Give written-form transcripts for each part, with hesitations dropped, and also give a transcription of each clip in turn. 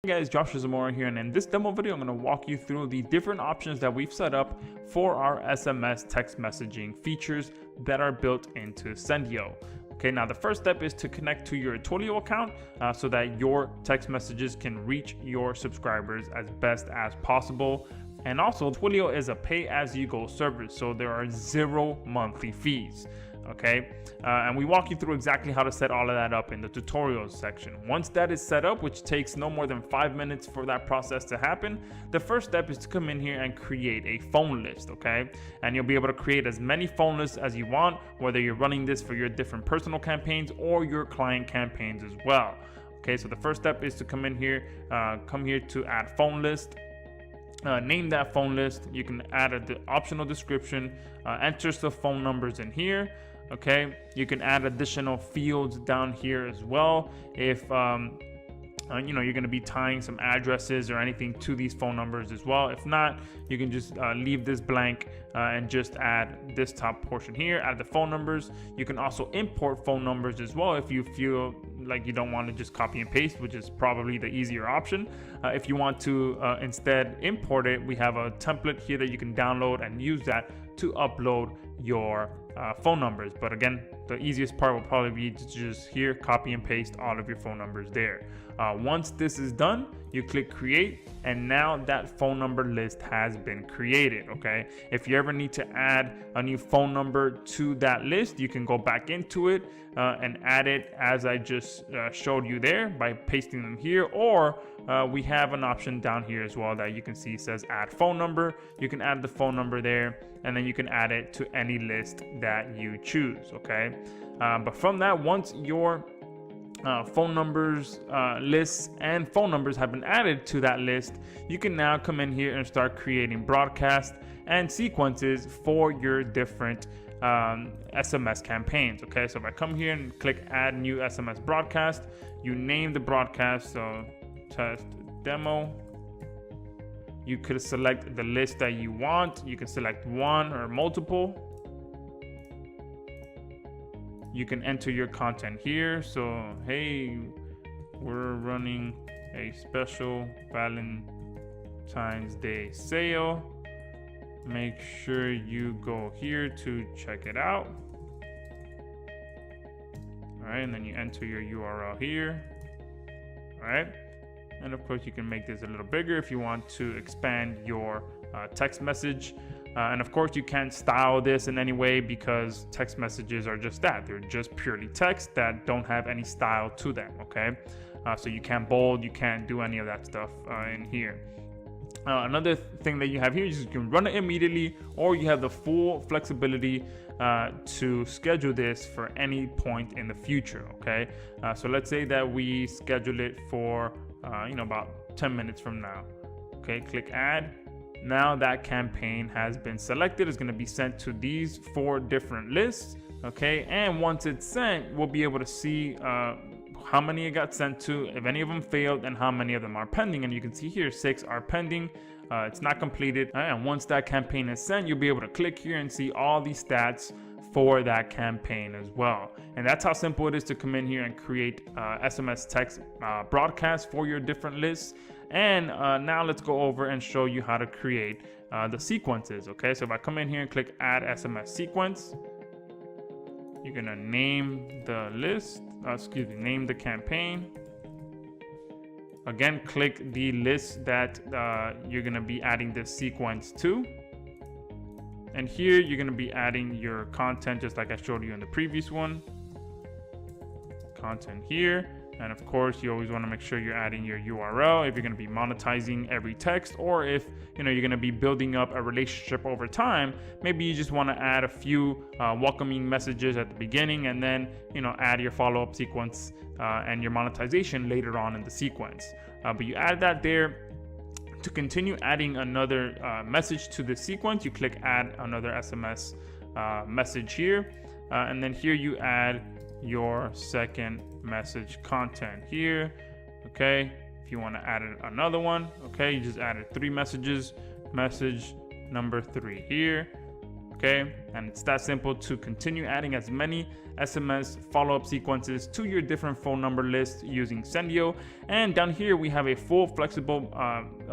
Hey guys, Josh Zamora here, and in this demo video I'm going to walk you through the different options that we've set up for our SMS text messaging features that are built into Sendiio. Okay, now the first step is to connect to your Twilio account so that your text messages can reach your subscribers as best as possible. And also, Twilio is a pay-as-you-go service, so there are 0 monthly fees. Okay, and we walk you through exactly how to set all of that up in the tutorials section. Once that is set up, which takes no more than 5 minutes for that process to happen, the first step is to come in here and create a phone list. Okay, and you'll be able to create as many phone lists as you want, whether you're running this for your different personal campaigns or your client campaigns as well. Okay, so the first step is to come in here, to add phone list. Name that phone list. You can add an optional description, enter some phone numbers in here. Okay, you can add additional fields down here as well if you're going to be tying some addresses or anything to these phone numbers as well. If not, you can just leave this blank and just add this top portion here, add the phone numbers. You can also import phone numbers as well if you feel like you don't want to just copy and paste, which is probably the easier option. If you want to instead import it, we have a template here that you can download and use that to upload your phone numbers. But again, the easiest part will probably be to just here copy and paste all of your phone numbers there. Once this is done, you click create, and now that phone number list has been created. Okay, if you ever need to add a new phone number to that list, you can go back into it and add it as I just showed you there by pasting them here, or we have an option down here as well that you can see says add phone number. You can add the phone number there, and then you can add it to any list that you choose. Okay, but from that, once your phone numbers, lists, and phone numbers have been added to that list, you can now come in here and start creating broadcasts and sequences for your different SMS campaigns. Okay, so if I come here and click add new SMS broadcast, you name the broadcast, so test demo. You could select the list that you want. You can select one or multiple. You can enter your content here. So, hey, we're running a special Valentine's Day sale. Make sure you go here to check it out. All right, and then you enter your URL here. All right, and of course you can make this a little bigger if you want to expand your text message. And of course you can't style this in any way because text messages are just that. They're just purely text that don't have any style to them. Okay, so you can't bold, you can't do any of that stuff in here. Another thing that you have here is you can run it immediately, or you have the full flexibility to schedule this for any point in the future. Okay, so let's say that we schedule it for about 10 minutes from now. Okay, click add. Now that campaign has been selected. It's going to be sent to these 4 different lists. Okay, and once it's sent, we'll be able to see how many it got sent to, if any of them failed, and how many of them are pending. And you can see here 6 are pending. It's not completed. And once that campaign is sent, you'll be able to click here and see all these stats for that campaign as well. And that's how simple it is to come in here and create SMS text broadcasts for your different lists. And now let's go over and show you how to create the sequences. Okay, so if I come in here and click add SMS sequence, you're gonna name the list, name the campaign. Again, click the list that you're gonna be adding this sequence to. And here you're gonna be adding your content just like I showed you in the previous one. Content here. And of course, you always want to make sure you're adding your URL if you're going to be monetizing every text, or if you're going to be building up a relationship over time. Maybe you just want to add a few welcoming messages at the beginning, and then add your follow-up sequence and your monetization later on in the sequence. But you add that there. To continue adding another message to the sequence, you click add another SMS message here, and then here you add your second message content here. Okay, if you want to add another one, okay, you just added 3 messages. Message number 3 here. Okay, and it's that simple to continue adding as many SMS follow-up sequences to your different phone number list using Sendiio. And down here we have a full flexible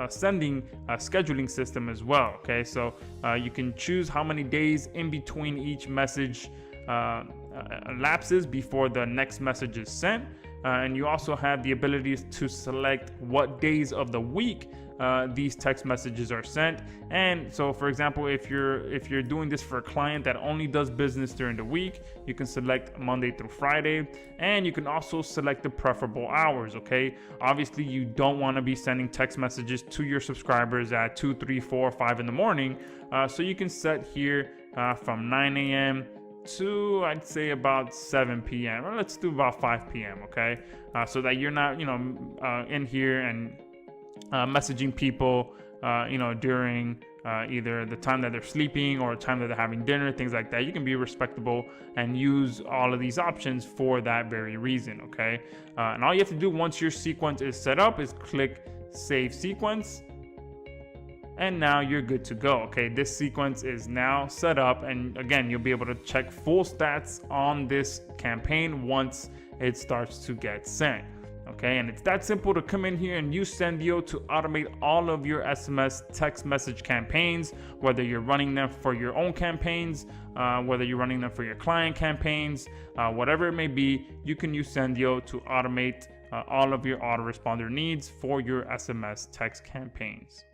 sending scheduling system as well. Okay, so you can choose how many days in between each message lapses before the next message is sent. And you also have the ability to select what days of the week these text messages are sent. And so, for example, if you're doing this for a client that only does business during the week, you can select Monday through Friday, and you can also select the preferable hours. Okay, obviously you don't want to be sending text messages to your subscribers at 2, 3, 4, 5 in the morning, so you can set here from 9 a.m. to, I'd say, about 7 p.m. or let's do about 5 p.m. Okay, so that you're not in here and messaging people during either the time that they're sleeping or the time that they're having dinner, things like that. You can be respectable and use all of these options for that very reason. Okay, and all you have to do once your sequence is set up is click Save Sequence, and now you're good to go. Okay, this sequence is now set up, and again, you'll be able to check full stats on this campaign once it starts to get sent. Okay, and it's that simple to come in here and use Sendiio to automate all of your SMS text message campaigns, whether you're running them for your own campaigns, whether you're running them for your client campaigns, whatever it may be. You can use Sendiio to automate all of your autoresponder needs for your SMS text campaigns.